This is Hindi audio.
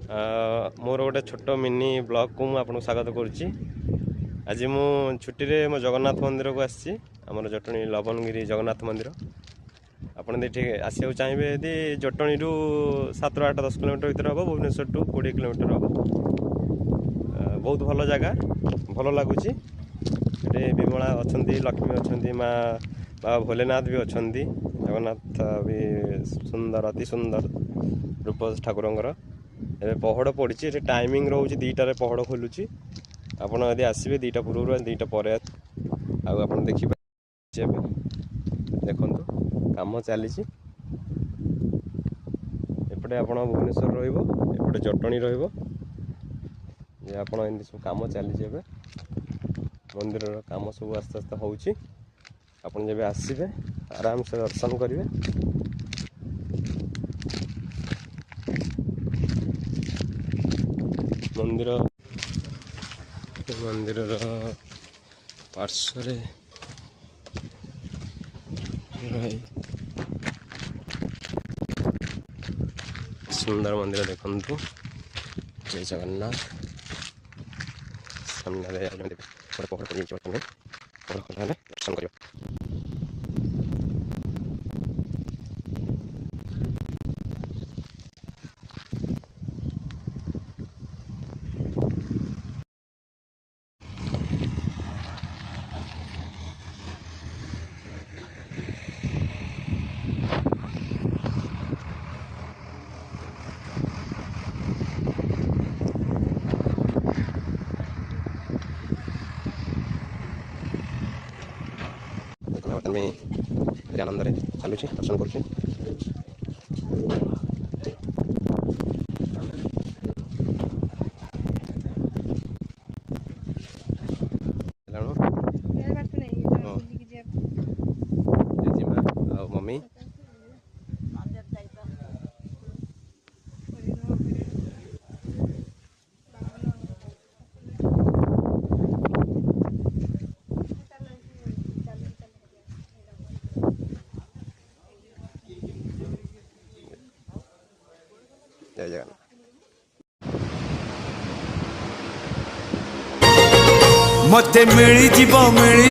मोर गोटे छोट मिनी ब्लॉग को मुझे स्वागत करुच्ची। आज मु छुट्टी रे मो जगन्नाथ मंदिर को आसी आमर जटणी लवणगिरी जगन्नाथ मंदिर। आपड़ आसको चाहिए यदि जटणी रू 7-8-10 किलोमीटर भर हम भुवनेश्वर टू 20 किलोमीटर हम। बहुत भल जगह भल लगुच। विमला अच्छा लक्ष्मी अच्छा माँ बाबा भोलेनाथ भी अच्छा जगन्नाथ भी सुंदर अति सुंदर रूप ठाकुरंर। ए पहड़ पड़ी टाइमिंग रोचे 2टार पहड़ खोलुची। आपड़ यदि आसवे 2टा पूर्व 2टा पर आप देखिए देखु कम चली एपटे आप भुवनेश्वर रपटे जटणी रपट एमती सब कम चली मंदिर कम सब आस्ते आस्ते होची। आपन जब आसवे आराम से दर्शन करेंगे। मंदिर पार्श्व सुंदर मंदिर देखु। जय जगन्नाथ सामने पहड़ पड़ दर्शन कर। आनंद चलुँ दर्शन कर। मम्मी जय जगन्नाथ। मते मिली जीव मिली